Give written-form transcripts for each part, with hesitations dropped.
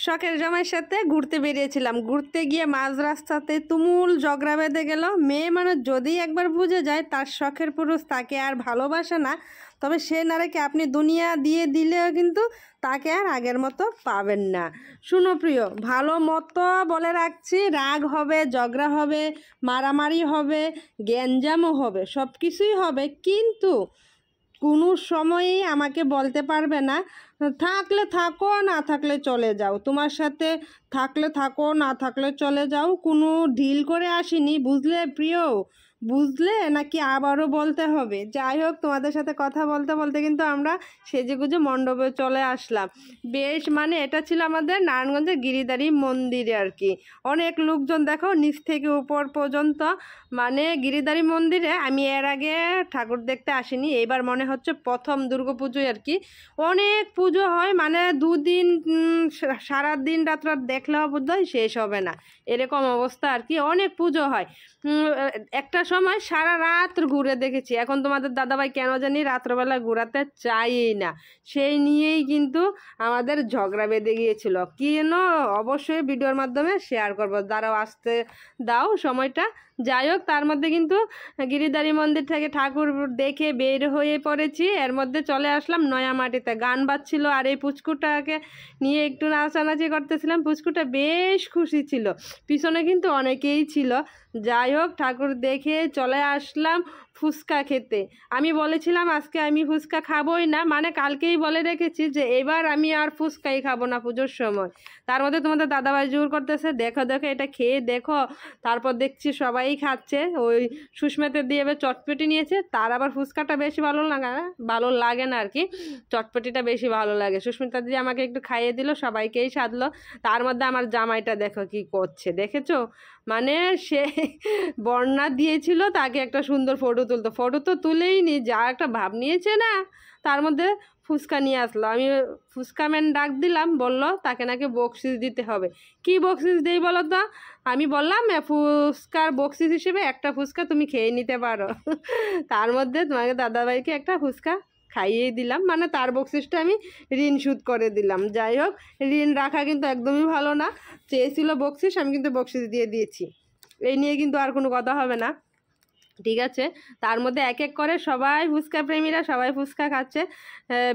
শখের জামাইয়ের সাথে ঘুরতে বেরিয়েছিলাম। ঘুরতে গিয়ে মাঝ রাস্তাতে তুমুল ঝগড়া বেঁধে গেল। মেয়ে মানুষ যদি একবার বুঝে যায় তার শখের পুরুষ তাকে আর ভালোবাসে না, তবে সে নারীকে আপনি দুনিয়া দিয়ে দিলেও কিন্তু তাকে আর আগের মতো পাবেন না। শুনো প্রিয়, ভালো মতো বলে রাখছি, রাগ হবে, ঝগড়া হবে, মারামারি হবে, গ্যাঞ্জামও হবে, সব কিছুই হবে, কিন্তু কোনো সময়ই আমাকে বলতে পারবে না থাকলে থাকো, না থাকলে চলে যাও। তোমার সাথে থাকলে থাকো, না থাকলে চলে যাও, কোনো ঢিল করে আসিনি, বুঝলে প্রিয়? বুঝলে নাকি আবারও বলতে হবে? যাই হোক, তোমাদের সাথে কথা বলতে বলতে কিন্তু আমরা সেজেগুজে মণ্ডপে চলে আসলাম। বেশ, মানে এটা ছিল আমাদের নারায়ণগঞ্জের গিরিধারী মন্দিরে আর কি। অনেক লোকজন দেখো নিচ থেকে উপর পর্যন্ত। মানে গিরিধারী মন্দিরে আমি এর আগে ঠাকুর দেখতে আসিনি, এবার মনে হচ্ছে প্রথম দুর্গাপুজোয় আর কি। অনেক পুজো হয়, মানে দুদিন সারাদিন রাত দেখলেও বোধহয় শেষ হবে না, এরকম অবস্থা আর কি। অনেক পুজো হয়। একটা সময় সারা রাত ঘুরে দেখেছি। এখন তোমাদের দাদাভাই কেন জানি রাত্রবেলা ঘোরাতে চাইই না, সেই নিয়েই কিন্তু আমাদের ঝগড়া বেঁধে গিয়েছিল। কেন অবশ্যই ভিডিওর মাধ্যমে শেয়ার করবো, দাঁড়াও আসতে দাও সময়টা। যাই হোক, তার মধ্যে কিন্তু গিরিধারী মন্দির থেকে ঠাকুর দেখে বের হয়ে পড়েছি। এর মধ্যে চলে আসলাম নয়ামাটিতে, গান বাজছিল আর এই পুচকুটাকে নিয়ে একটু নাচানাচি করতেছিলাম। পুচকুটা বেশ খুশি ছিল, পিছনে কিন্তু অনেকেই ছিল। যাই হোক, ঠাকুর দেখে চলে আসলাম ফুচকা খেতে। আমি বলেছিলাম আজকে আমি ফুচকা খাবোই না, মানে কালকেই বলে রেখেছি যে এবার আমি আর ফুচকাই খাবো না পুজোর সময়। তার মধ্যে তোমাদের দাদাভাই জোর করতেছে, দেখো দেখো এটা খেয়ে দেখো। তারপর দেখছি সবাই খাচ্ছে। ওই সুস্মিতা দিয়ে এবার চটপটি নিয়েছে, তার আবার ফুচকাটা বেশি ভালো লাগে না আর কি, চটপটিটা বেশি ভালো লাগে। সুস্মিতা দিয়ে আমাকে একটু খাইয়ে দিল, সবাইকেই সাধলো। তার মধ্যে আমার জামাইটা দেখো কি করছে, দেখেছো? মানে সে বর্ণা দিয়েছিল তাকে একটা সুন্দর ফটো তুলতো, ফটো তো তুলেই নি, যা একটা ভাব নিয়েছে না। তার মধ্যে ফুচকা নিয়ে আসলো। আমি ফুচকাম্যান ডাক দিলাম, বলল তাকে নাকি বকশিস দিতে হবে। কি বকশিস দেই বলো তো? আমি বললাম ফুচকার বকশিস হিসেবে একটা ফুচকা তুমি খেয়ে নিতে পারো। তার মধ্যে তোমাকে দাদাভাইকে একটা ফুচকা খাইয়ে দিলাম, মানে তার বকশিসটা আমি ঋণ শোধ করে দিলাম। যাই হোক, ঋণ রাখা কিন্তু একদমই ভালো না। চেয়েছিল বকশিস, আমি কিন্তু বকশিস দিয়ে দিয়েছি। এই নিয়ে কিন্তু আর কোনো কথা হবে না, ঠিক আছে? তার মধ্যে এক এক করে সবাই ফুচকা প্রেমীরা সবাই ফুচকা খাচ্ছে।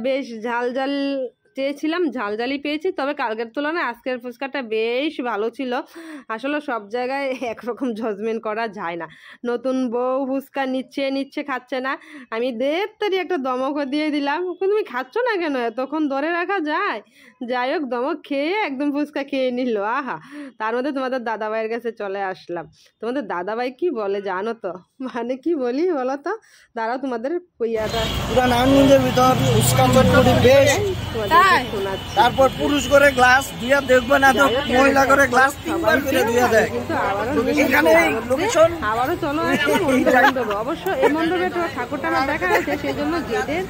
বেশ ঝাল ঝাল চেয়েছিলাম, ঝাল ঝালই পেয়েছি, তবে কালকের তুলনায় আজকের ফুচকাটা বেশ ভালো ছিল। আসলে সব জায়গায় একরকম জাজমেন্ট করা যায় না। নতুন বউ ফুচকা নিচ্ছে খাচ্ছে না, আমি দেবতারি একটা দমকও দিয়ে দিলাম, তুমি খাচ্ছ না কেন, তখন ধরে রাখা যায়? যাই হোক, দমক খেয়ে একদম ফুচকা খেয়ে নিল। আহা, তার মধ্যে তোমাদের দাদাভাইয়ের কাছে চলে আসলাম। তোমাদের দাদাভাই কি বলে জানো তো? মানে কি বলি বলো তো, দাঁড়াও তোমাদের কইয়াটা পুরা নারায়ণগঞ্জের ভিতর ফুচকা চটপটি বেশ। তারপর পুরুষ করে গ্লাস দুইয়া দেখবে না তো মহিলা করে গ্লাস তিনবার করে দুইয়া দেয়। এখানে লোকেশন আবারও চলো অবশ্য এই মণ্ডপে ঠাকুরটা আমার দেখা আছে, সেই জন্য গেটের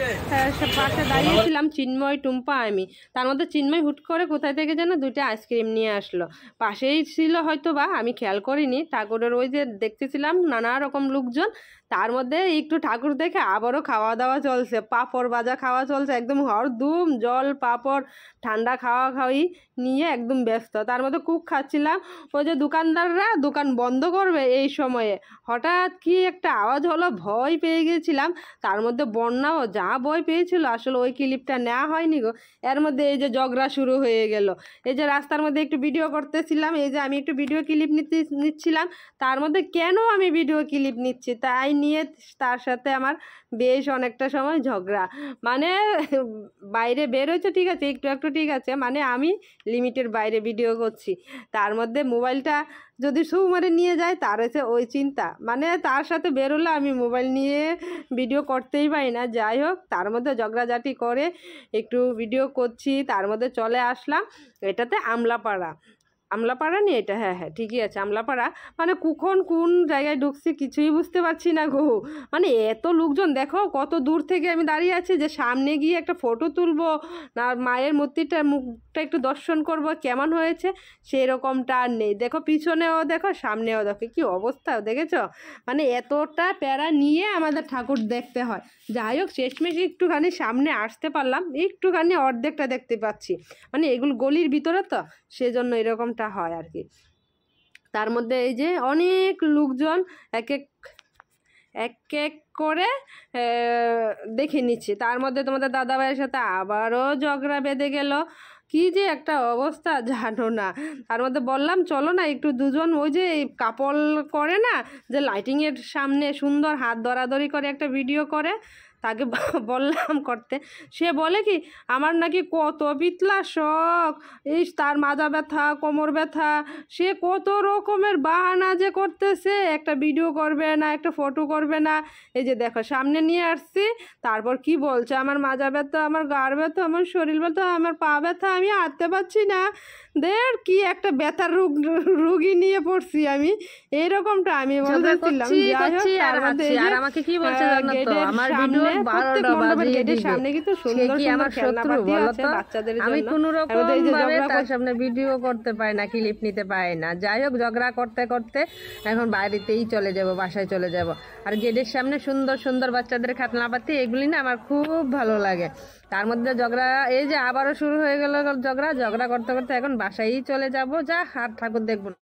পাশে দাঁড়িয়েছিলাম চিন্ময়, টুম্পা, আমি। তার মধ্যে চিন্ময় হুট করে কোথায় থেকে যেন দুইটা আইসক্রিম নিয়ে আসলো, পাশেই ছিল হয়তো বা, আমি খেয়াল করিনি। ঠাকুরের ওই যে দেখতেছিলাম নানা রকম লোকজন, তার মধ্যে একটু ঠাকুর দেখে আবারও খাওয়া দাওয়া চলছে, পাঁপড় ভাজা খাওয়া চলছে, একদম হরদম জল পাঁপড় ঠান্ডা খাওয়া খাওয়ি নিয়ে একদম ব্যস্ত। তার মধ্যে কুক খাচ্ছিলাম। ওই যে দোকানদাররা দোকান বন্ধ করবে এই সময়ে হঠাৎ কি একটা আওয়াজ হলো, ভয় পেয়ে গেছিলাম। তার মধ্যে বন্যাও যা ভয় পেয়েছিল, আসলে ওই ক্লিপটা নেওয়া হয়নি গো। এর মধ্যে এই যে ঝগড়া শুরু হয়ে গেল। এই যে রাস্তার মধ্যে একটু ভিডিও করতেছিলাম, এই যে আমি একটু ভিডিও ক্লিপ নিচ্ছিলাম, তার মধ্যে কেন আমি ভিডিও ক্লিপ নিচ্ছি তাই নিয়ে তার সাথে আমার বেশ অনেকটা সময় ঝগড়া। মানে বাইরে বের হয়েছে ঠিক আছে, একটু একটু ঠিক আছে, মানে আমি লিমিটের বাইরে ভিডিও করছি। তার মধ্যে মোবাইলটা যদি সুমারে নিয়ে যায় তার এসে ওই চিন্তা, মানে তার সাথে বেরোলে আমি মোবাইল নিয়ে ভিডিও করতেই পারি না। যাই হোক, তার মধ্যে ঝগড়াঝাটি করে একটু ভিডিও করছি, তার মধ্যে চলে আসলাম এটাতে আমলাপাড়া। আমলাপাড়া নিয়ে এটা, হ্যাঁ হ্যাঁ ঠিকই আছে আমলাপাড়া। মানে কখন কোন জায়গায় ঢুকছি কিছুই বুঝতে পারছি না গো। মানে এত লোকজন, দেখো কত দূর থেকে আমি দাঁড়িয়ে আছি যে সামনে গিয়ে একটা ফটো তুলবো না মায়ের মূর্তিটা মুখটা একটু দর্শন করব কেমন হয়েছে, সেই রকমটা আর নেই। দেখো পিছনেও দেখো সামনেও দেখো কি অবস্থা, দেখেছো? মানে এতটা প্যারা নিয়ে আমাদের ঠাকুর দেখতে হয়। যাই হোক শেষমেশ একটুখানি সামনে আসতে পারলাম, একটুখানি অর্ধেকটা দেখতে পাচ্ছি। মানে এগুলো গলির ভিতরে তো, সেজন্য এরকমটা হয় আর কি। তার মধ্যে এই যে অনেক লোকজন এক এক এক এক করে দেখে নিচ্ছি। তার মধ্যে তোমাদের দাদাভাইয়ের সাথে আবারও ঝগড়া বেঁধে গেল। কি যে একটা অবস্থা জানো না। তার মধ্যে বললাম চলো না একটু দুজন ওই যে কাপল করে না, যে লাইটিংয়ের সামনে সুন্দর হাত ধরাধরি করে একটা ভিডিও করে, তাকে বললাম করতে। সে বলে কি আমার নাকি কত পিতলা শখ, এই তার মাজা ব্যথা কোমর ব্যথা, সে কত রকমের বাহানা যে করতেছে, একটা ভিডিও করবে না একটা ফটো করবে না। এই যে দেখো সামনে নিয়ে আসছি, তারপর কি বলছে আমার মাজা ব্যথা আমার গাড় ব্যথা আমার শরীর ব্যথা আমার পা ব্যথা আমি হাঁটতে পারছি না। কি একটা ব্যথার রুগী নিয়ে পড়ছি আমি, এইরকমটা আমি বলতেছিলাম। আর আমাকে কি বলছে জানো তো, আমার ভিডিও 12টা বাজে গেটের সামনে কিন্তু সুন্দর সুন্দর খেলনাপাতি আছে বাচ্চাদের জন্য। আমি কোনো রকম ভাবে তার সামনে ভিডিও করতে পারি না, ক্লিপ নিতে পারি না। যাই হোক ঝগড়া করতে করতে এখন বাইরেতেই চলে যাব, বাসায় চলে যাব। আর গেটের সামনে সুন্দর সুন্দর বাচ্চাদের খেলনাপাতি, এগুলি না আমার খুব ভালো লাগে। তার মধ্যে ঝগড়া এই যে আবারও শুরু হয়ে গেল ঝগড়া করতে করতে এখন বাসায়ই চলে যাব। যা আর ঠাকুর দেখবো না।